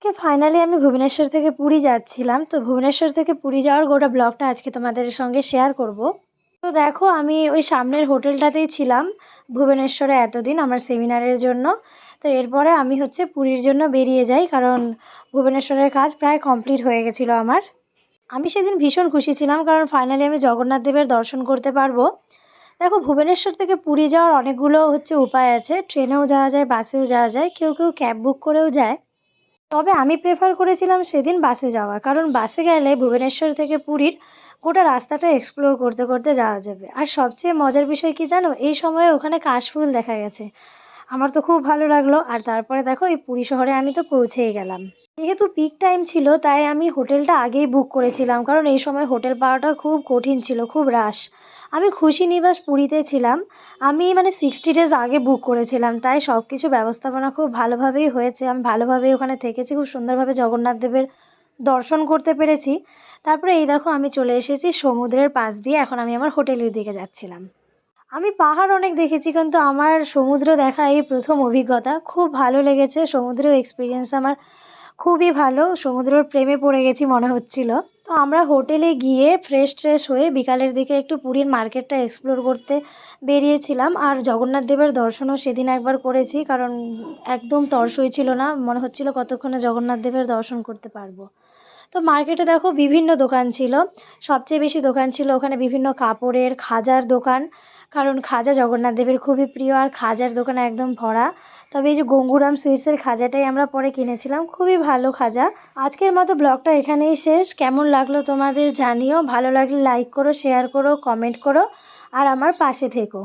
আজকে ফাইনালি আমি ভুবনেশ্বর থেকে পুরী যাচ্ছিলাম। তো ভুবনেশ্বর থেকে পুরী যাওয়ার গোটা ব্লগটা আজকে তোমাদের সঙ্গে শেয়ার করব। তো দেখো আমি ওই সামনের হোটেলটাতেই ছিলাম ভুবনেশ্বরে এতদিন আমার সেমিনারের জন্য। তো এরপরে আমি পুরীর জন্য বেরিয়ে যাই, কারণ ভুবনেশ্বরের কাজ প্রায় কমপ্লিট হয়ে গেছিলো আমার। আমি সেদিন ভীষণ খুশি ছিলাম, কারণ ফাইনালি আমি জগন্নাথ দেবের দর্শন করতে পারবো। দেখো ভুবনেশ্বর থেকে পুরী যাওয়ার অনেকগুলো উপায় আছে। ট্রেনেও যাওয়া যায়, বাসেও যাওয়া যায়, কেউ কেউ ক্যাব বুক করেও যায়। তবে আমি প্রেফার করেছিলাম সেদিন বাসে যাওয়া, কারণ বাসে গেলে ভুবনেশ্বর থেকে পুরীর গোটা রাস্তাটা এক্সপ্লোর করতে করতে যাওয়া যাবে। আর সবচেয়ে মজার বিষয় কি জানো, এই সময়ে ওখানে কাশফুল দেখা গেছে। আমার তো খুব ভালো লাগলো। আর তারপরে দেখো এই পুরী শহরে আমি তো পৌঁছেই গেলাম। যেহেতু পিক টাইম ছিল তাই আমি হোটেলটা আগেই বুক করেছিলাম, কারণ এই সময় হোটেল পাওয়াটা খুব কঠিন ছিল, খুব রাশ। আমি খুশি নিবাস পুরীতে ছিলাম। আমি 60 ডেজ আগে বুক করেছিলাম, তাই সব কিছু ব্যবস্থাপনা খুব ভালোভাবেই হয়েছে। আমি ভালোভাবেই ওখানে থেকেছি, খুব সুন্দরভাবে জগন্নাথ দেবের দর্শন করতে পেরেছি। তারপরে এই দেখো আমি চলে এসেছি সমুদ্রের পাশ দিয়ে। এখন আমি আমার হোটেলের দিকে যাচ্ছিলাম। আমি পাহাড় অনেক দেখেছি, কিন্তু আমার সমুদ্র দেখা এই প্রথম অভিজ্ঞতা। খুব ভালো লেগেছে, সমুদ্র এক্সপিরিয়েন্স আমার খুবই ভালো। সমুদ্রের প্রেমে পড়ে গেছি মনে হচ্ছিল। তো আমরা হোটেলে গিয়ে ফ্রেশ ট্রেশ হয়ে বিকালের দিকে একটু পুরীর মার্কেটটা এক্সপ্লোর করতে বেরিয়েছিলাম। আর জগন্নাথ দেবের দর্শনও সেদিন একবার করেছি, কারণ একদম তর্স হয়েছিল না, মনে হচ্ছিল কতক্ষণে জগন্নাথ দেবের দর্শন করতে পারবো। তো মার্কেটে দেখো বিভিন্ন দোকান ছিল। সবচেয়ে বেশি দোকান ছিল ওখানে বিভিন্ন কাপড়ের, খাজার দোকান, কারণ খাজা জগন্নাথ দেবের খুবই প্রিয়। আর খাজার দোকানে একদম ভরা। তবে এই যে গঙ্গুরাম সুইটসের খাজাটাই আমরা পরে কিনেছিলাম, খুবই ভালো খাজা। আজকের মতো ব্লগটা এখানেই শেষ। কেমন লাগলো তোমাদের জানিও। ভালো লাগলে লাইক করো, শেয়ার করো, কমেন্ট করো, আর আমার পাশে থেকো।